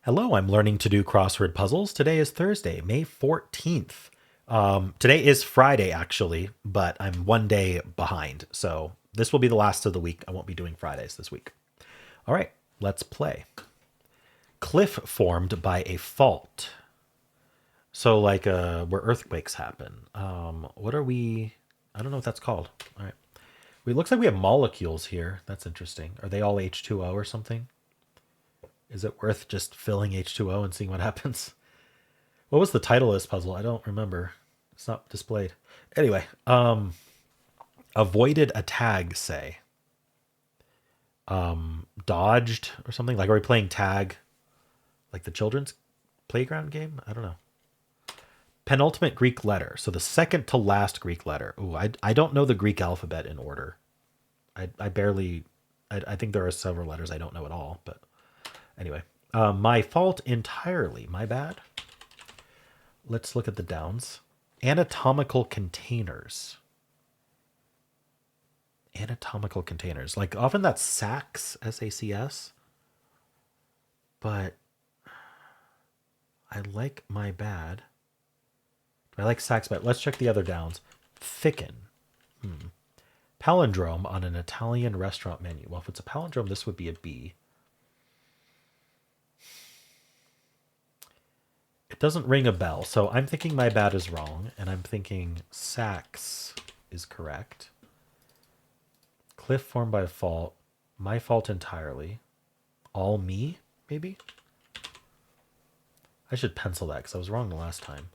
Hello, I'm learning to do crossword puzzles. Today is Thursday, May 14th. Today is Friday, actually, but I'm one day behind. So this will be the last of the week. I won't be doing Fridays this week. All right, let's play. Cliff formed by a fault. So like where earthquakes happen. What are we? I don't know what that's called. All right. It looks like we have molecules here. That's interesting. Are they all H2O or something? Is it worth just filling H2O and seeing what happens? What was the title of this puzzle? I don't remember. It's not displayed. Anyway, avoided a tag, say. Dodged or something? Like, are we playing tag? Like the children's playground game? I don't know. Penultimate Greek letter. So the second to last Greek letter. Ooh, I don't know the Greek alphabet in order. I barely... I think there are several letters I don't know at all, but anyway. My fault entirely. My bad. Let's look at the downs. Anatomical containers. Anatomical containers. Like often that's sacs, S-A-C-S. But I like my bad. I like sacs better. Let's check the other downs. Thicken. Palindrome on an Italian restaurant menu. Well, if it's a palindrome, this would be a B. It doesn't ring a bell, so I'm thinking my bad is wrong, and I'm thinking sax is correct. Cliff formed by a fault. My fault entirely. All me, maybe? I should pencil that because I was wrong the last time.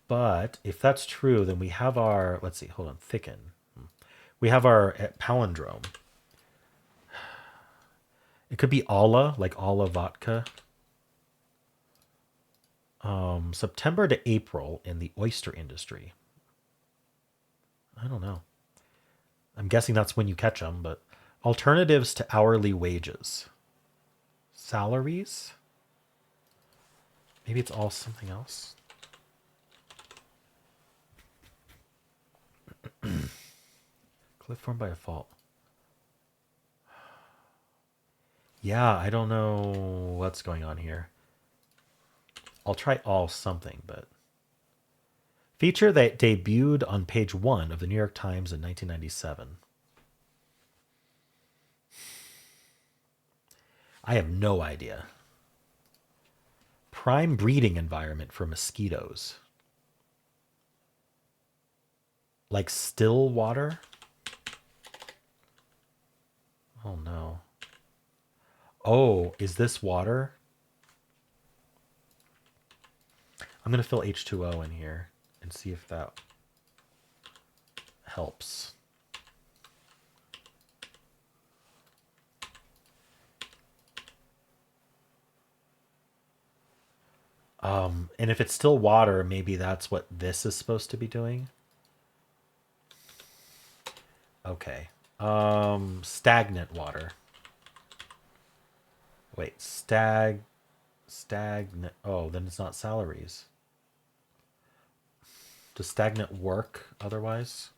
But if that's true, then we have our... Let's see, hold on. Thicken. We have our palindrome. It could be alla, like alla vodka. September to April in the oyster industry. I don't know. I'm guessing that's when you catch them, but alternatives to hourly wages. Salaries? Maybe it's all something else. Cliff formed by a fault. Yeah, I don't know what's going on here. I'll try all something, but... Feature that debuted on page 1 of the New York Times in 1997. I have no idea. Prime breeding environment for mosquitoes. Like still water? Oh no. Oh, is this water? I'm going to fill H2O in here and see if that helps. And if it's still water, maybe that's what this is supposed to be doing. Okay. Stagnant water. Wait, stagnant. Oh, then it's not salaries. Does stagnant work otherwise?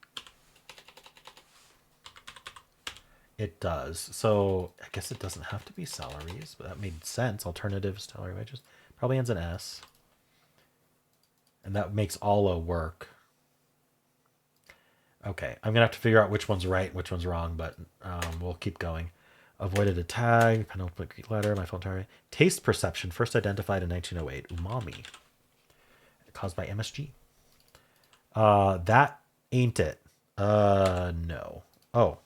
It does. So I guess it doesn't have to be salaries, but that made sense. Alternatives to salary wages. Probably ends in S. And that makes alla work. Okay, I'm going to have to figure out which one's right, which one's wrong, but we'll keep going. Avoided a tag, penultimate Greek letter, my fault entirely. Taste perception, first identified in 1908. Umami. Caused by MSG. That ain't it. No. Oh.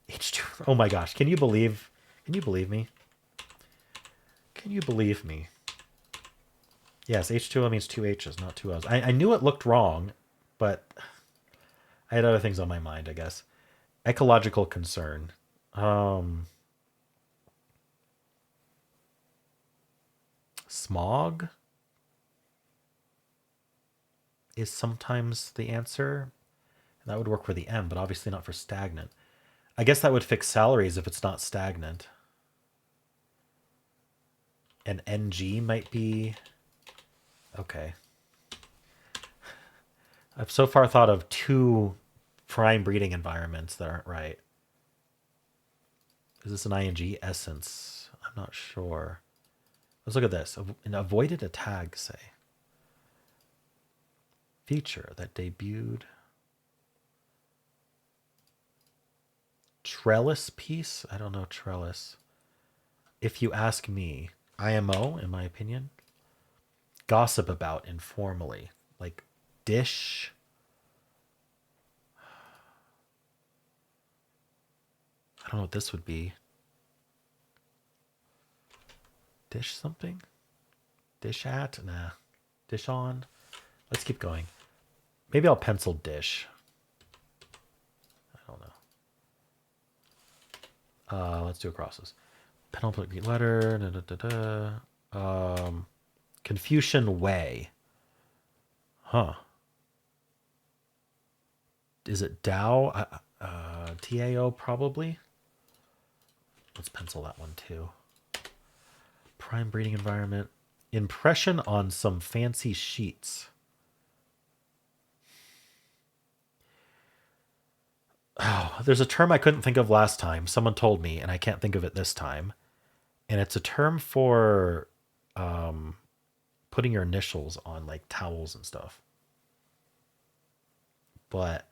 H2. Oh my gosh. Can you believe me? Can you believe me? Yes, H2O means two H's, not two O's. I knew it looked wrong, but I had other things on my mind, I guess. Ecological concern. Smog is sometimes the answer. That would work for the M, but obviously not for stagnant. I guess that would fix salaries if it's not stagnant. And NG might be... Okay. I've so far thought of two prime breeding environments that aren't right. Is this an ing? Essence. I'm not sure. Let's look at this. And avoided a tag, say. Feature that debuted. Trellis piece? I don't know trellis. If you ask me, IMO, in my opinion. Gossip about informally. Like dish. I don't know what this would be. Dish something? Dish at? Nah. Dish on? Let's keep going. Maybe I'll pencil dish. I don't know. Let's do crosses. Penultimate Greek letter. Confucian way. Huh. Is it Tao? Tao probably. Let's pencil that one too. Prime breeding environment. Impression on some fancy sheets. Oh, there's a term I couldn't think of last time. Someone told me, and I can't think of it this time. And it's a term for putting your initials on like towels and stuff. But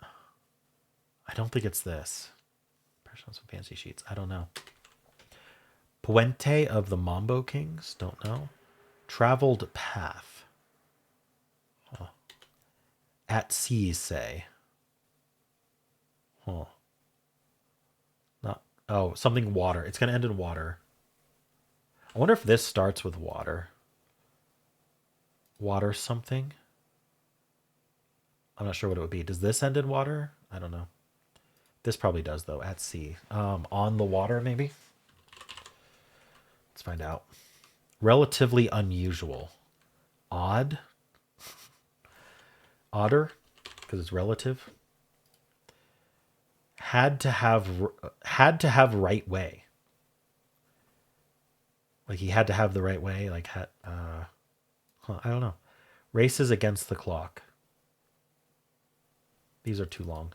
I don't think it's this. Impression on some fancy sheets. I don't know. Puente of the Mambo Kings. Don't know. Traveled path. Huh. At sea, say. Huh. Not. Oh, something water. It's gonna end in water. I wonder if this starts with water. Water something. I'm not sure what it would be. Does this end in water? I don't know. This probably does though. At sea. On the water maybe. Let's find out. Relatively unusual. Odd. Odder, because it's relative. Had to have right way. Like he had to have the right way. Like I don't know. Races against the clock. These are too long.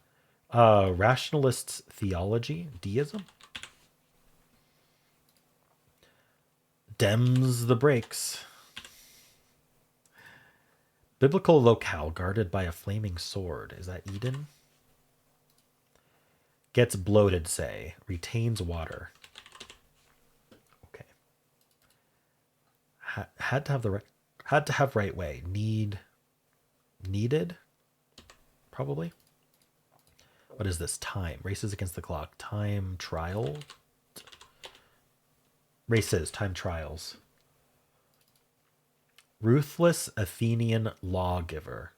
Rationalists' theology, deism. Dems the brakes. Biblical locale guarded by a flaming sword. Is that Eden? Gets bloated, say. Retains water. Okay. Had to have right way. Needed? Probably. What is this? Time. Races against the clock. Time trial. Races. Time trials. Ruthless Athenian lawgiver.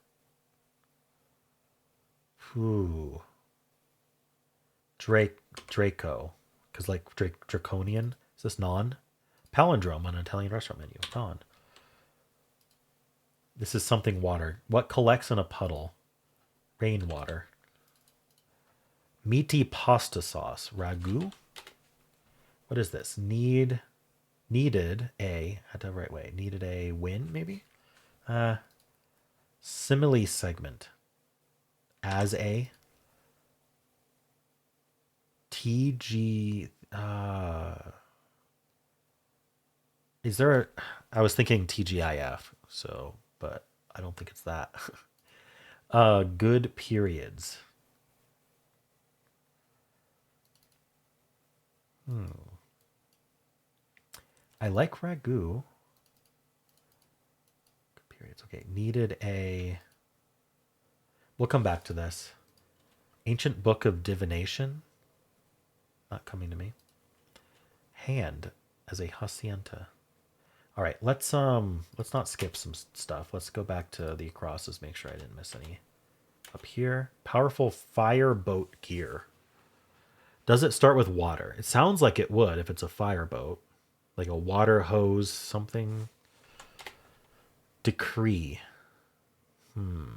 Ooh. Draco. Because like draconian. Is this non? Palindrome on an Italian restaurant menu. Non. This is something water. What collects in a puddle? Rainwater. Meaty pasta sauce. Ragu? What is this? Needed a, had to have right way. Needed a win, maybe? Simile segment. As a. TG. Is there a. I was thinking TGIF, so, but I don't think it's that. Good periods. I like ragu. Good periods. Okay, needed a. We'll come back to this. Ancient book of divination. Not coming to me. Hand as a hacienda. All right, let's not skip some stuff. Let's go back to the crosses. Make sure I didn't miss any. Up here, powerful fireboat gear. Does it start with water? It sounds like it would if it's a fireboat. Like a water hose, something. Decree. Can't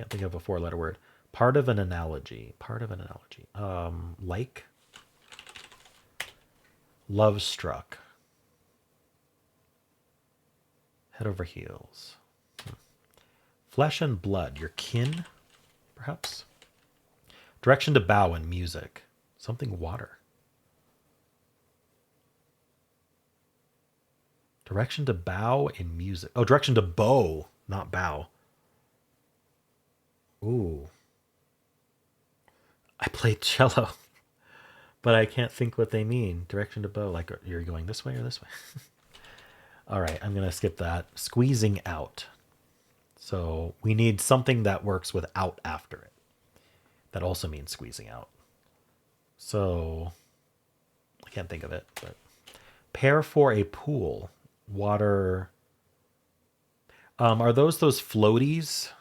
think of a four-letter word. Part of an analogy. Like. Love struck. Head over heels. Flesh and blood. Your kin, perhaps. Direction to bow in music. Something water. Direction to bow in music. Oh, direction to bow, not bow. Ooh. I played cello, but I can't think what they mean. Direction to bow, like you're going this way or this way. All right, I'm going to skip that. Squeezing out. So we need something that works with out after it. That also means squeezing out. So I can't think of it, but pair for a pool. Water. Are those floaties?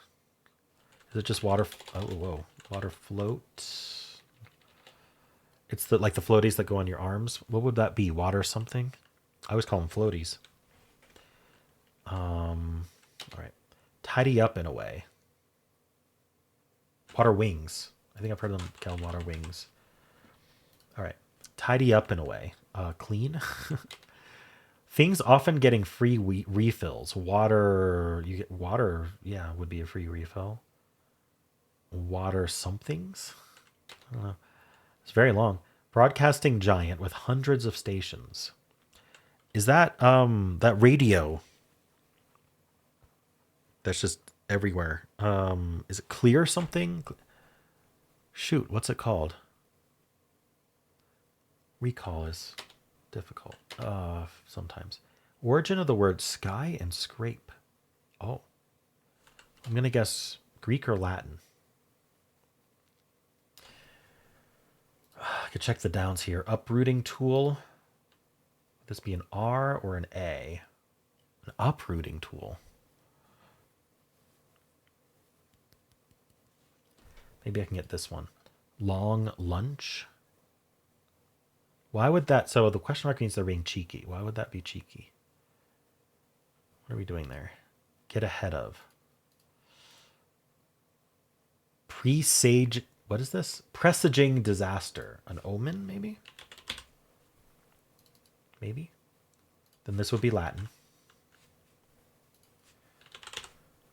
Is it just water? Oh, whoa. Water float. It's like the floaties that go on your arms. What would that be? Water something? I always call them floaties. All right. Tidy up in a way. Water wings. I think I've heard them called water wings. All right. Tidy up in a way. Clean. Things often getting free refills. Water. You get water. Yeah, would be a free refill. Water somethings. I don't know. It's very long. Broadcasting giant with hundreds of stations. Is that that radio? That's just everywhere. Is it clear something? Shoot, what's it called? Recall is difficult sometimes. Origin of the word sky and scrape. Oh. I'm going to guess Greek or Latin. I could check the downs here. Uprooting tool. Would this be an R or an A? An uprooting tool. Maybe I can get this one. Long lunch. Why would that? So the question mark means they're being cheeky. Why would that be cheeky? What are we doing there? Get ahead of. Presage. What is this? Presaging disaster. An omen, maybe? Maybe? Then this would be Latin.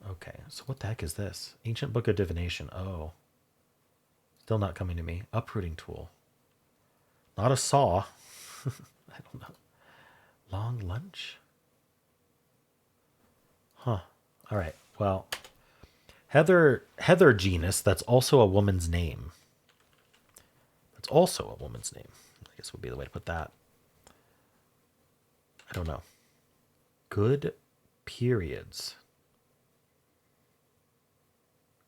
Okay, so what the heck is this? Ancient Book of Divination. Oh. Still not coming to me. Uprooting tool. Not a saw. I don't know. Long lunch? Huh. All right. Well, Heather genus, that's also a woman's name. That's also a woman's name. I guess would be the way to put that. I don't know. Good periods.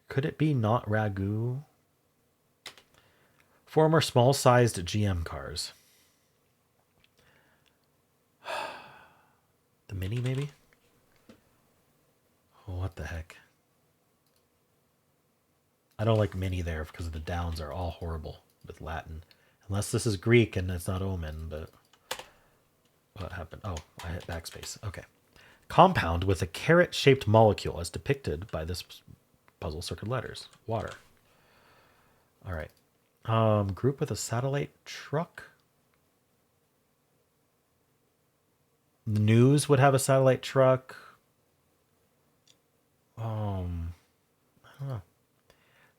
Could it be not ragu? Former small-sized GM cars. The Mini, maybe? Oh, what the heck? I don't like Mini there because the downs are all horrible with Latin. Unless this is Greek and it's not omen, but... What happened? Oh, I hit backspace. Okay. Compound with a carrot-shaped molecule as depicted by this puzzle circled letters. Water. All right. Group with a satellite truck. News would have a satellite truck. I don't know.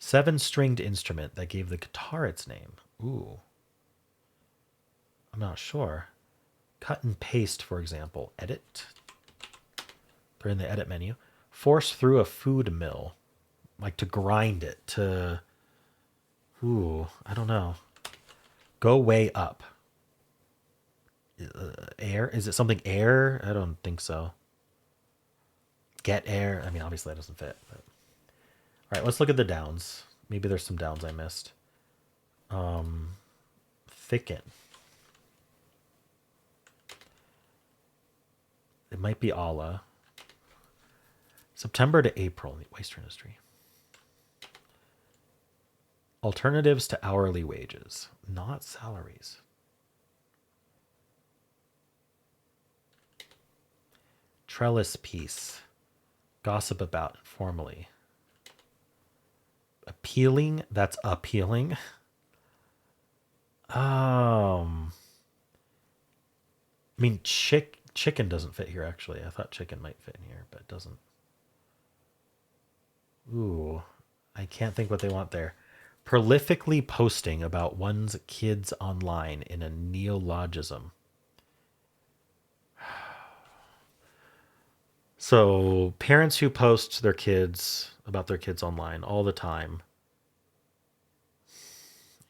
7-stringed instrument that gave the guitar its name. Ooh. I'm not sure. Cut and paste, for example. Edit. They're in the edit menu. Force through a food mill. Like to grind it. To... Ooh, I don't know. Go way up. Air? Is it something air? I don't think so. Get air? I mean, obviously that doesn't fit. But... All right, let's look at the downs. Maybe there's some downs I missed. Thicken. It might be Allah. September to April in the oyster industry. Alternatives to hourly wages, not salaries. Trellis piece. Gossip about informally. Appealing, that's appealing. I mean, chicken doesn't fit here, actually. I thought chicken might fit in here, but it doesn't. Ooh, I can't think what they want there. Prolifically posting about one's kids online in a neologism. So parents who post their kids about their kids online all the time.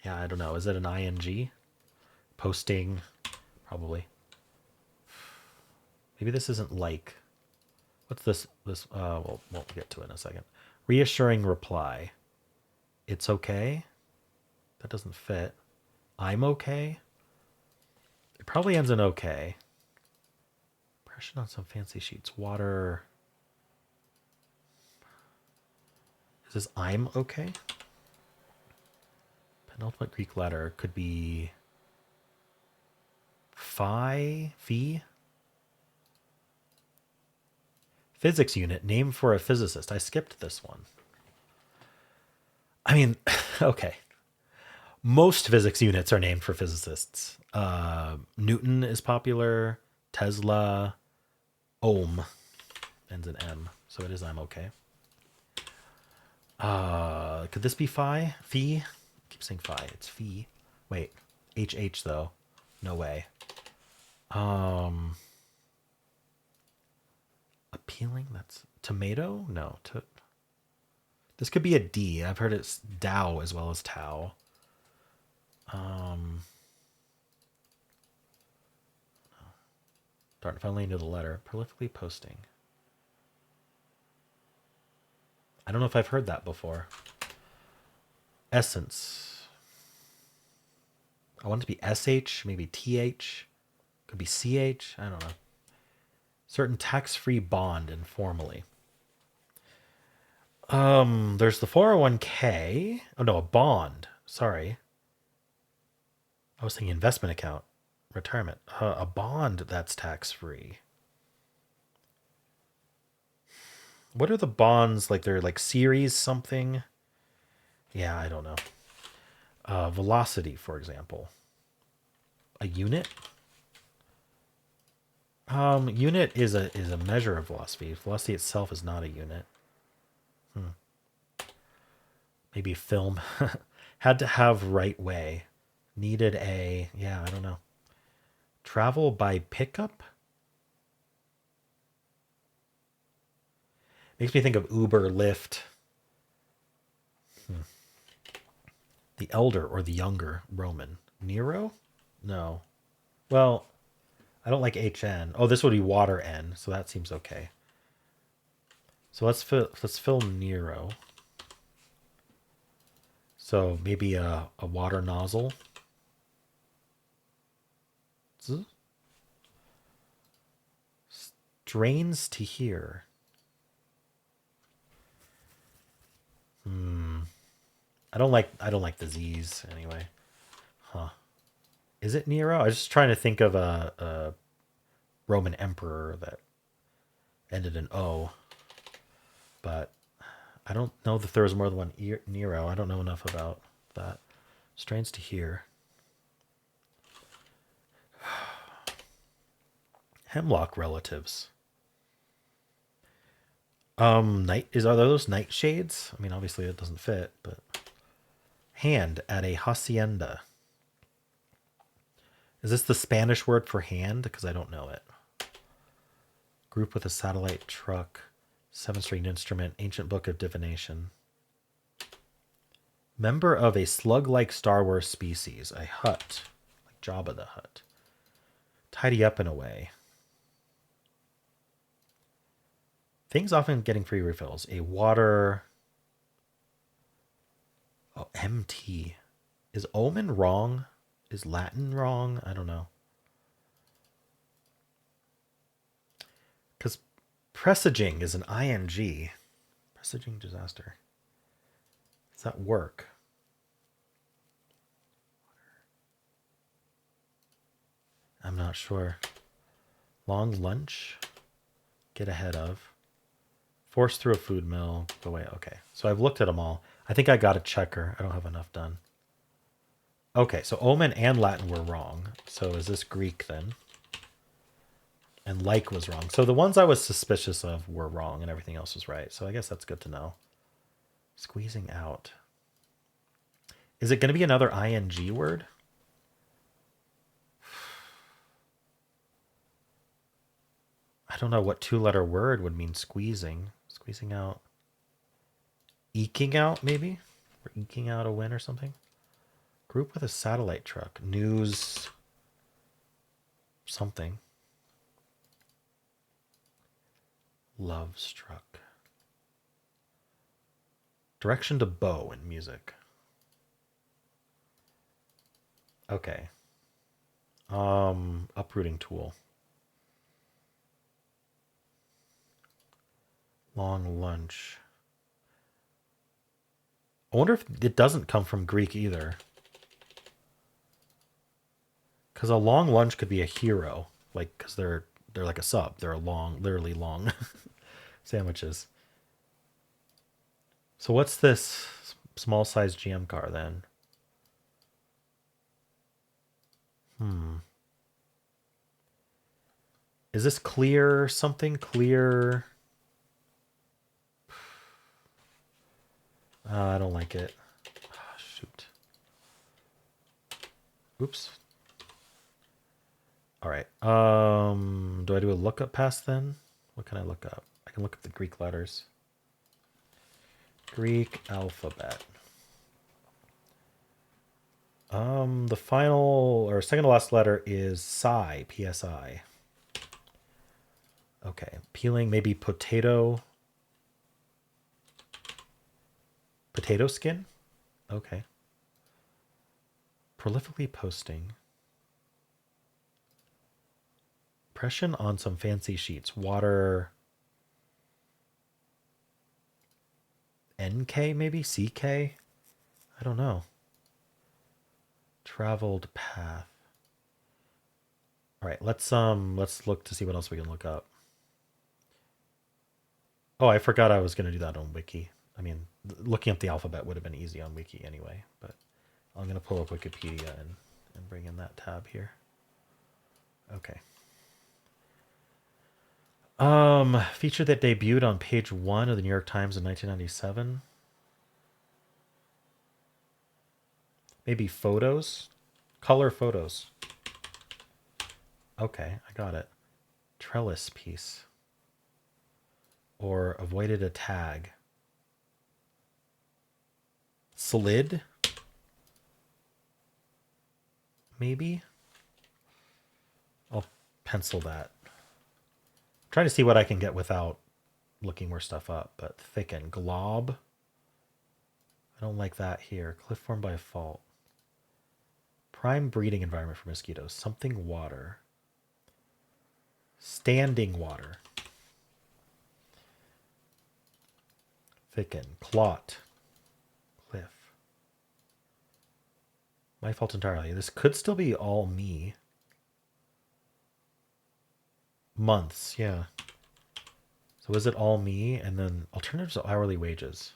Yeah, I don't know. Is it an ing? Posting, probably. Maybe this isn't like. What's this? We'll get to it in a second. Reassuring reply. It's okay. That doesn't fit. I'm okay. It probably ends in okay. Impression on some fancy sheets. Water. Is this I'm okay? Penultimate Greek letter could be phi. Physics unit, name for a physicist. I skipped this one. I mean, okay. Most physics units are named for physicists. Newton is popular. Tesla. Ohm ends in M. So it is I'm okay. Could this be phi? Phi? I keep saying phi. It's phi. Wait. HH though. No way. Appealing? That's tomato? No. This could be a D. I've heard it's Dow as well as Tau. Darn, if I only knew the letter. Prolifically posting. I don't know if I've heard that before. Essence. I want it to be SH, maybe TH. Could be CH. I don't know. Certain tax-free bond informally. There's the 401k. Oh no, a bond. Sorry. I was thinking investment account. Retirement. A bond that's tax-free. What are the bonds like? They're like series something. Yeah, I don't know. Velocity, for example. A unit. Unit is a measure of velocity. Velocity itself is not a unit. Maybe film. Had to have right way. Needed a. Yeah, I don't know. Travel by pickup. Makes me think of Uber, Lyft. The elder or the younger Roman. Nero? No. Well, I don't like HN. Oh, this would be water N, so that seems okay. So let's fill Nero. So maybe a water nozzle. Drains to here. I don't like the Z's anyway. Huh. Is it Nero? I was just trying to think of a Roman emperor that ended in O. But I don't know that there was more than one Nero. I don't know enough about that. Strains to here. Hemlock relatives. Are those nightshades? I mean, obviously it doesn't fit, but hand at a hacienda. Is this the Spanish word for hand? Because I don't know it. Group with a satellite truck, 7-string instrument, ancient book of divination. Member of a slug-like Star Wars species, a hut, like Jabba the Hutt. Tidy up in a way. Things often getting free refills. A water. Oh, MT. Is omen wrong? Is Latin wrong? I don't know. Because presaging is an ing. Presaging disaster. Does that work? I'm not sure. Long lunch. Get ahead of. Force through a food mill. Go away. Okay. So I've looked at them all. I think I got a checker. I don't have enough done. Okay. So omen and Latin were wrong. So is this Greek then? And like was wrong. So the ones I was suspicious of were wrong and everything else was right. So I guess that's good to know. Squeezing out. Is it going to be another ing word? I don't know what two-letter word would mean squeezing. Squeezing out. Eking out, maybe? Or eking out a win or something? Group with a satellite truck. News something. Love struck. Direction to bow in music. Okay. Uprooting tool. Long lunch. I wonder if it doesn't come from Greek either. Because a long lunch could be a hero, like because they're like a sub. They're a long, literally long sandwiches. So what's this small size GM car then? Is this clear something? Clear? I don't like it. Ah, shoot. Oops. All right. Do I do a lookup pass then? What can I look up? I can look up the Greek letters. Greek alphabet. The final or second to last letter is psi, PSI. Okay. Peeling maybe potato. Potato skin? Okay. Prolifically posting. Impression on some fancy sheets. Water. NK maybe? CK? I don't know. Traveled path. All right, let's look to see what else we can look up. Oh, I forgot I was going to do that on Wiki. I mean, looking up the alphabet would have been easy on Wiki anyway, but I'm going to pull up Wikipedia and bring in that tab here. Okay. Feature that debuted on page 1 of the New York Times in 1997. Maybe photos? Color photos. Okay, I got it. Trellis piece. Or avoided a tag. Slid? Maybe? I'll pencil that. Trying to see what I can get without looking more stuff up, but thicken. Glob? I don't like that here. Cliff formed by a fault. Prime breeding environment for mosquitoes. Something water. Standing water. Thicken. Clot. Cliff. My fault entirely. This could still be all me. Months, yeah. So is it all me? And then alternatives to hourly wages.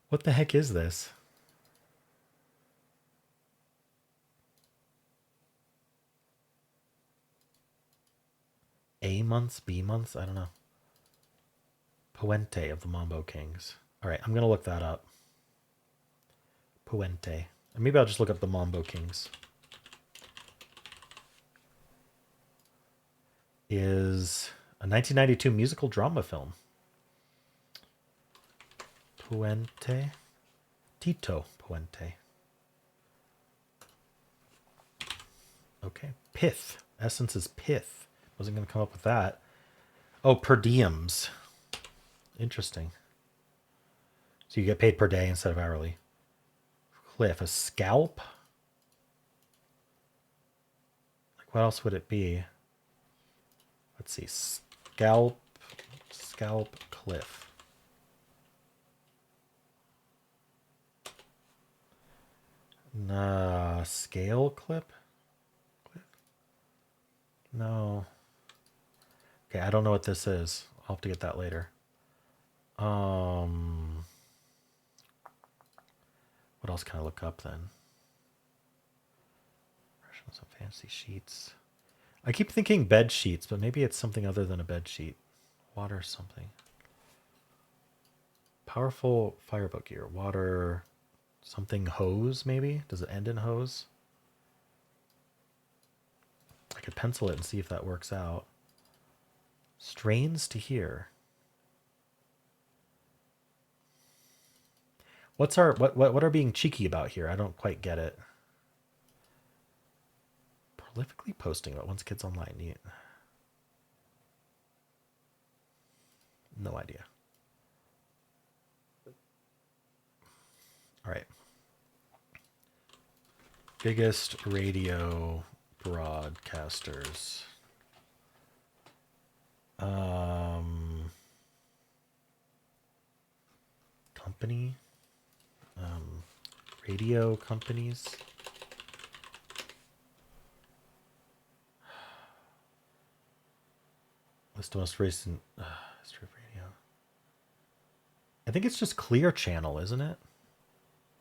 What the heck is this? A months, B months? I don't know. Puente of the Mambo Kings. All right, I'm going to look that up. Puente. And maybe I'll just look up the Mambo Kings. Is a 1992 musical drama film. Puente. Tito Puente. Okay. Pith. Essence is pith. Wasn't going to come up with that. Oh, per diems. Interesting. So you get paid per day instead of hourly. Cliff. A scalp? Like, what else would it be? Let's see. Scalp. Scalp cliff. Nah, scale clip? No. Okay, I don't know what this is. I'll have to get that later. What else can I look up then? Some fancy sheets. I keep thinking bed sheets, but maybe it's something other than a bed sheet. Water something. Powerful fireboat gear. Water something hose maybe? Does it end in hose? I could pencil it and see if that works out. Strains to hear. What are being cheeky about here? I don't quite get it. Prolifically posting about once kids online. No idea. All right. Biggest radio broadcasters. Company. Radio companies. List of most recent history of radio. I think it's just Clear Channel, isn't it?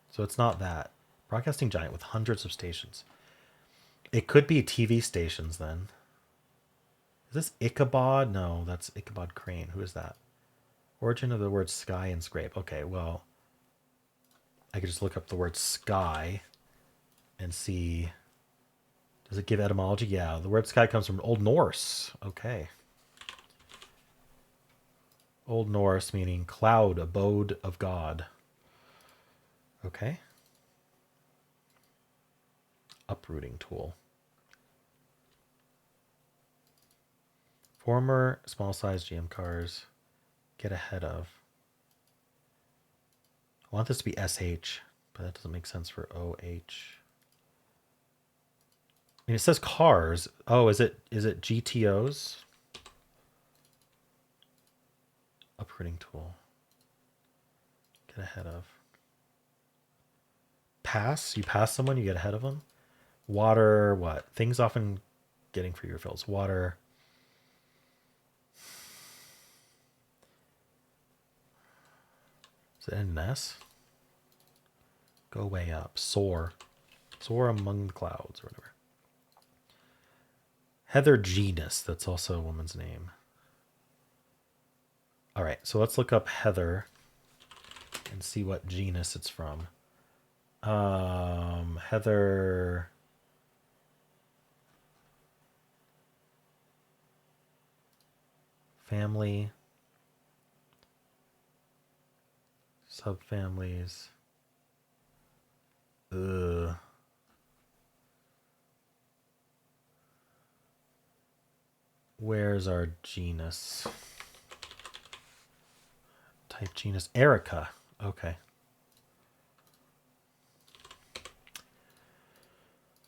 So it's not that. Broadcasting giant with hundreds of stations. It could be TV stations then. Is this Ichabod? No, that's Ichabod Crane. Who is that? Origin of the word sky and scrape. Okay, well, I could just look up the word sky and see. Does it give etymology? Yeah, the word sky comes from Old Norse. Okay. Old Norse meaning cloud, abode of God. Okay. Uprooting tool. Former small size GM cars. Get ahead of. I want this to be SH, but that doesn't make sense for OH. I mean, it says cars. Oh, is it GTOs? Uprooting tool. Get ahead of. Pass. You pass someone, you get ahead of them. Water. What? Things often getting for your fills. Water. Is it an S? Go way up. Soar. Soar among the clouds or whatever. Heather Genus. That's also a woman's name. All right. So let's look up Heather and see what genus it's from. Heather. Family. Subfamilies. Ugh. Where's our genus? Type genus. Erica. Okay.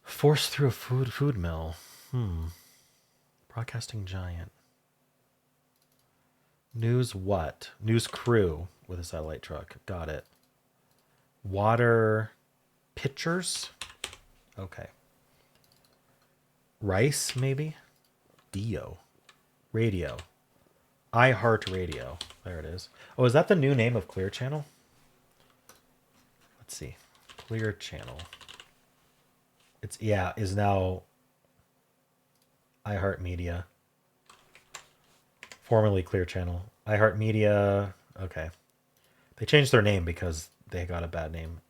Forced through a food mill. Broadcasting giant. News what? News crew with a satellite truck. Got it. Water pitchers. Okay. Rice, maybe? Dio. Radio. iHeart Radio. There it is. Oh, is that the new name of Clear Channel? Let's see. Clear Channel. It's, yeah, is now iHeartMedia. Formerly Clear Channel. iHeartMedia. Okay. They changed their name because they got a bad name.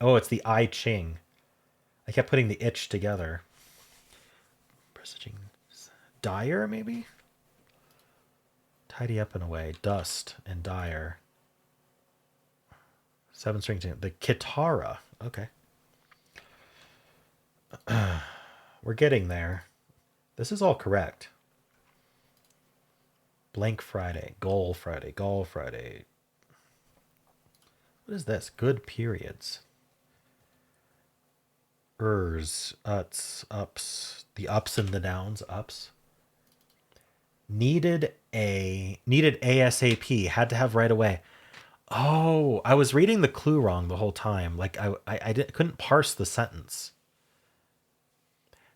Oh, it's the I Ching. I kept putting the itch together. Presaging. Dyer, maybe? Tidy up and away. Dust and Dyer. 7-string. The Kitara. Okay. We're getting there. This is all correct. Blank Friday. Goal Friday. Gall Friday. What is this? Good periods. Uts, ups. The ups and the downs. Ups. Needed ASAP. Had to have right away. Oh, I was reading the clue wrong the whole time. Like couldn't parse the sentence.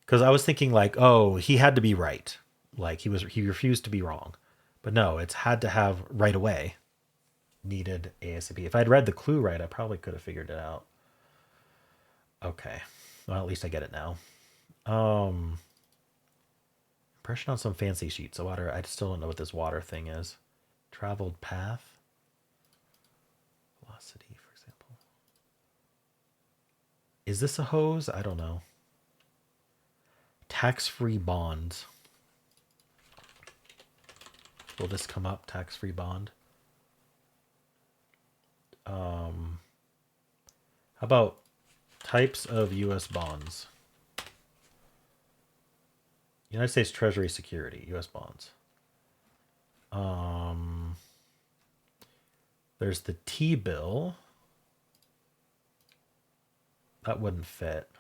Because I was thinking like, oh, he had to be right. Like he refused to be wrong. But no, it's had to have right away. Needed ASAP. If I'd read the clue right, I probably could have figured it out. Okay. Well, at least I get it now. Impression on some fancy sheets. So water. I still don't know what this water thing is. Traveled path. Velocity, for example. Is this a hose? I don't know. Tax-free bonds. Will this come up? Tax-free bond. How about types of U.S. bonds? United States Treasury security, U.S. bonds. There's the T-bill. That wouldn't fit.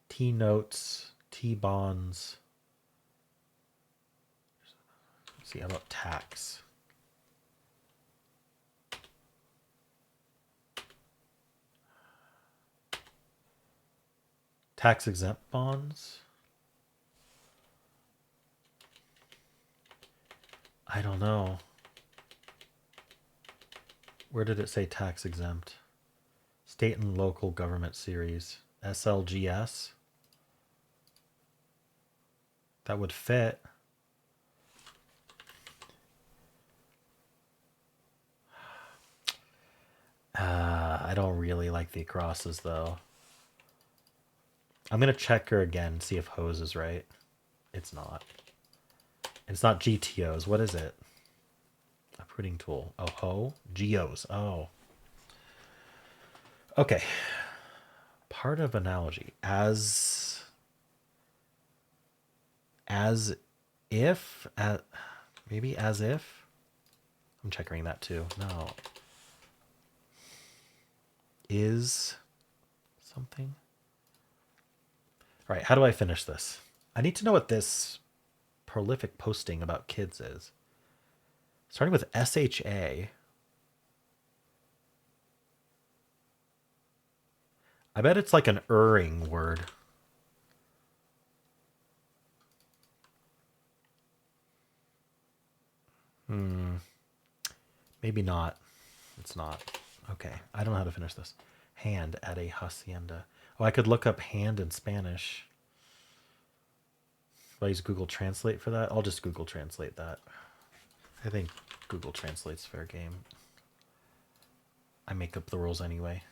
T-notes, T-bonds. Let's see, how about tax? Tax-exempt bonds? I don't know. Where did it say tax-exempt? State and local government series. SLGS? That would fit. I don't really like the crosses, though. I'm going to check her again, see if hose is right. It's not. It's not GTOs. What is it? Uprooting tool. Oh, ho? Geos. Oh. Okay. Part of analogy. As if. Maybe as if. I'm checking that too. No. Is something. All right. How do I finish this? I need to know what this prolific posting about kids is. Starting with SHA. I bet it's like an erring word. Maybe not. It's not. Okay. I don't know how to finish this. Hand at a hacienda. Oh, I could look up hand in Spanish. Do I use Google Translate for that? I'll just Google Translate that. I think Google Translate's fair game. I make up the rules anyway.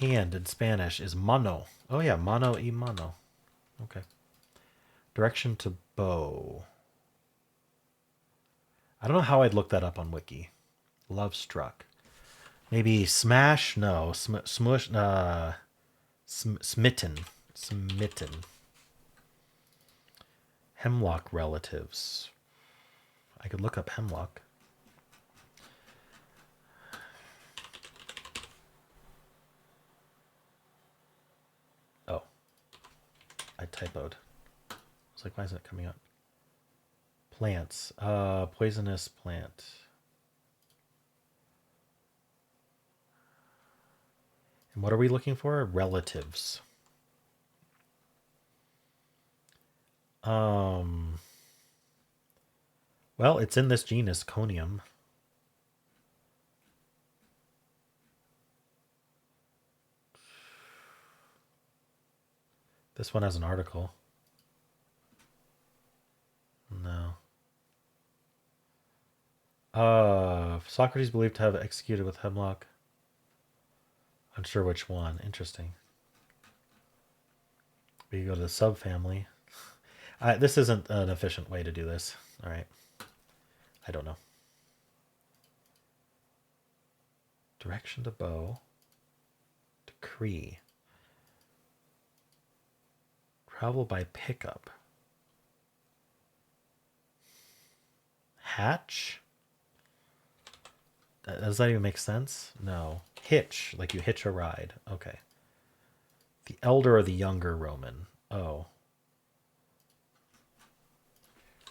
Hand in Spanish is mano. Oh yeah, mano y mano. Okay. Direction to bow. I don't know how I'd look that up on Wiki. Love struck. Maybe smash? No. Smush? Smitten. Smitten. Hemlock relatives. I could look up hemlock. Oh. I typoed. I was like, why isn't it coming up? Plants. Poisonous plant. And what are we looking for? Relatives. Well, it's in this genus, Conium. This one has an article. No. Socrates believed to have executed with hemlock. Unsure which one. Interesting. We go to the subfamily. This isn't an efficient way to do this. All right. I don't know. Direction to bow. Decree. Travel by pickup. Hatch? Does that even make sense? No. Hitch, like you hitch a ride. Okay. The elder or the younger Roman? Oh.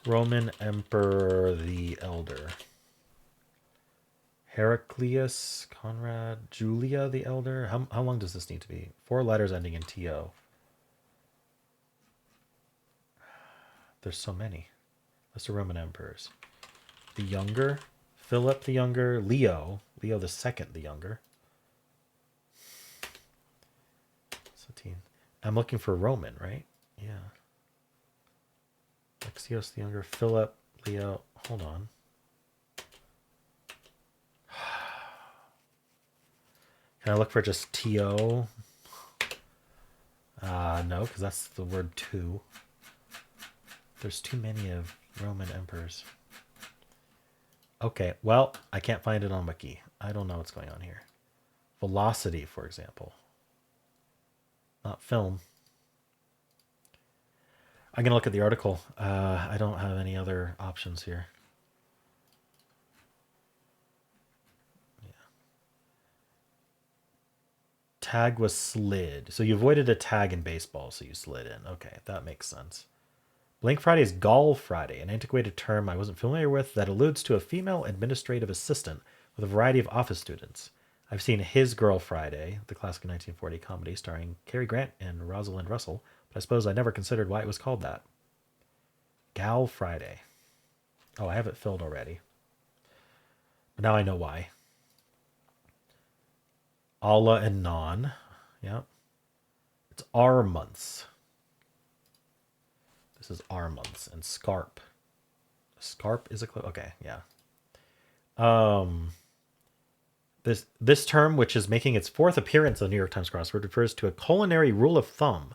Roman Emperor the Elder. Heraclius, Conrad, Julia the Elder. How long does this need to be? 4 letters ending in TO. There's so many. List of Roman emperors. The younger, Philip the younger, Leo the second the younger. 17. I'm looking for Roman, right? Yeah. Alexios the younger, Philip, Leo. Hold on. Can I look for just TO? No, because that's the word two. There's too many of Roman emperors. Okay, well, I can't find it on Wiki. I don't know what's going on here. Velocity, for example. Not film. I'm going to look at the article. I don't have any other options here. Yeah. Tag was slid. So you avoided a tag in baseball, so you slid in. Okay, that makes sense. Blank Friday is Gall Friday, an antiquated term I wasn't familiar with that alludes to a female administrative assistant with a variety of office students. I've seen His Girl Friday, the classic 1940 comedy starring Cary Grant and Rosalind Russell, but I suppose I never considered why it was called that. Gal Friday. Oh, I have it filled already. But now I know why. Allah and Non. Yep. It's R months. This is R months. And Scarp. Scarp is a clue. Okay, yeah. Um, this term, which is making its fourth appearance on the New York Times crossword, refers to a culinary rule of thumb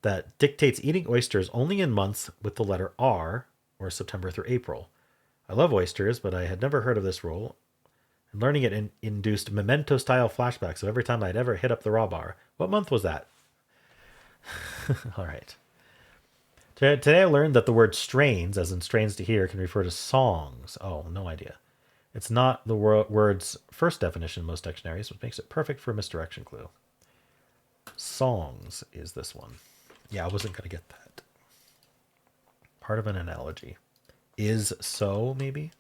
that dictates eating oysters only in months with the letter R, or September through April. I love oysters, but I had never heard of this rule, and learning it induced memento-style flashbacks of every time I'd ever hit up the raw bar. What month was that? All right. Today I learned that the word strains, as in strains to hear, can refer to songs. Oh, no idea. It's not the word's first definition in most dictionaries, which makes it perfect for a misdirection clue. Songs is this one. Yeah, I wasn't going to get that. Part of an analogy. Is so, maybe?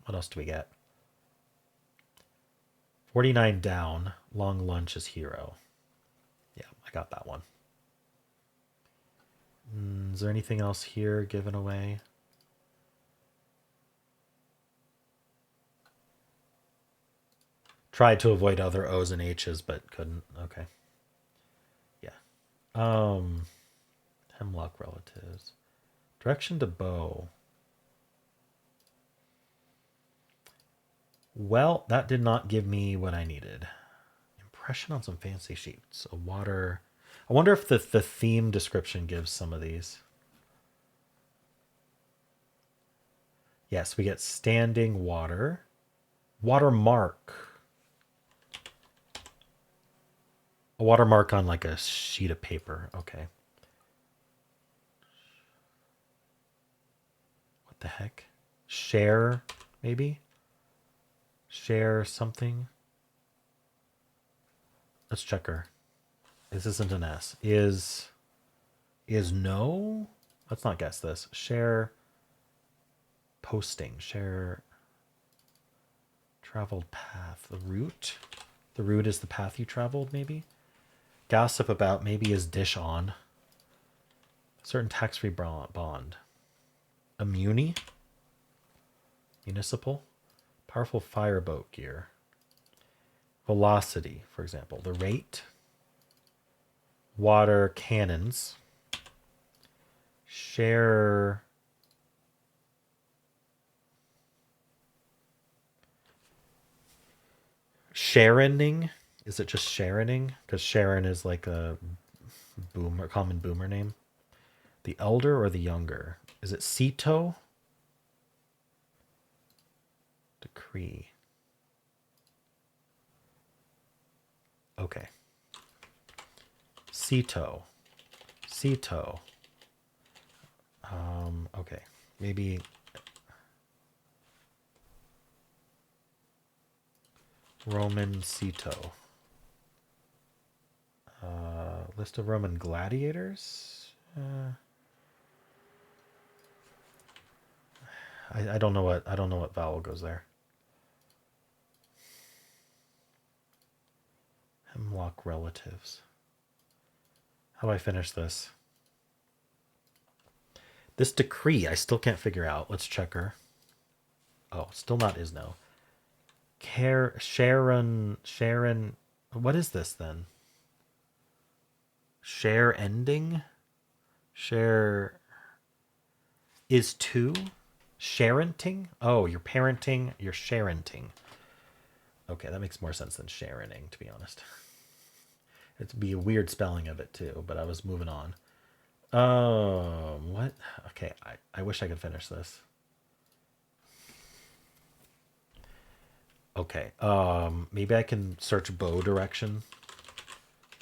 What else do we get? 49 down. Long lunch is hero. Yeah, I got that one. Is there anything else here given away? Tried to avoid other O's and H's, but couldn't. Okay. Yeah. Hemlock relatives. Direction to bow. Well, that did not give me what I needed. Impression on some fancy sheets. A water. I wonder if the theme description gives some of these. Yes, we get standing water. Watermark. A watermark on like a sheet of paper. Okay. What the heck? Share, maybe? Share something? Let's check her. This isn't an S. Is no? Let's not guess this. Share posting. Share traveled path. The route. The route is the path you traveled, maybe? Gossip about maybe is dish on. Certain tax-free bond. Immuni. Municipal. Powerful fireboat gear. Velocity, for example. The rate. Water cannons. Share. Sharoning. Is it just Sharoning? Because Sharon is like a common boomer name. The elder or the younger? Is it Cito? Decree. Okay. Cito. Okay. Maybe Roman Cito. List of Roman gladiators. I don't know what vowel goes there. Hemlock relatives. How do I finish this? This decree, I still can't figure out. Let's check her. Oh, still not Isno. Sharon. What is this then? Share ending? Share is two? Sharenting? Oh, you're parenting, you're sharenting. Okay, that makes more sense than Sharoning, to be honest. It'd be a weird spelling of it too, but I was moving on. What? Okay, I wish I could finish this. Okay, maybe I can search bow direction,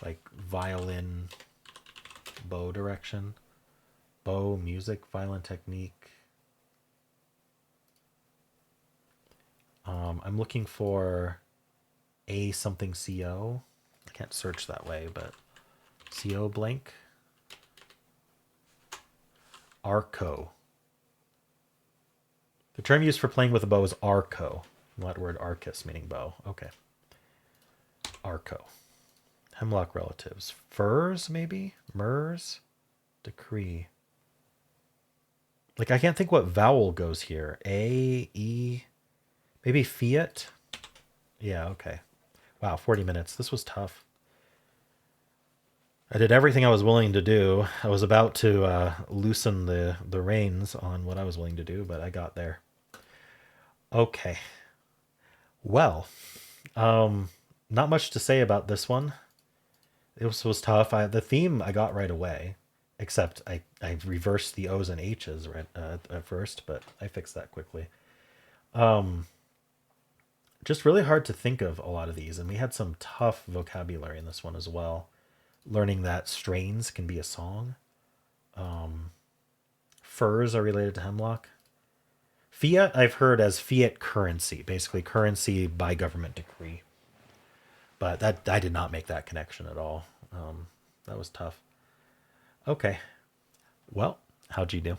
like violin bow direction, bow music, violin technique. I'm looking for a something co. I can't search that way, but co blank arco. The term used for playing with a bow is arco. Latin word arcus, meaning bow. Okay. Arco. Hemlock relatives. Firs, maybe? Murs? Decree. Like, I can't think what vowel goes here. A, E, maybe fiat? Yeah, okay. Wow, 40 minutes. This was tough. I did everything I was willing to do. I was about to loosen the reins on what I was willing to do, but I got there. Okay. Well, not much to say about this one. It was tough. The theme I got right away, except I reversed the O's and H's right at first, but I fixed that quickly. Just really hard to think of a lot of these, and we had some tough vocabulary in this one as well. Learning that strains can be a song. Furs are related to hemlock. Fiat I've heard as fiat currency, basically currency by government decree. But that I did not make that connection at all. That was tough. Okay. Well, how'd you do?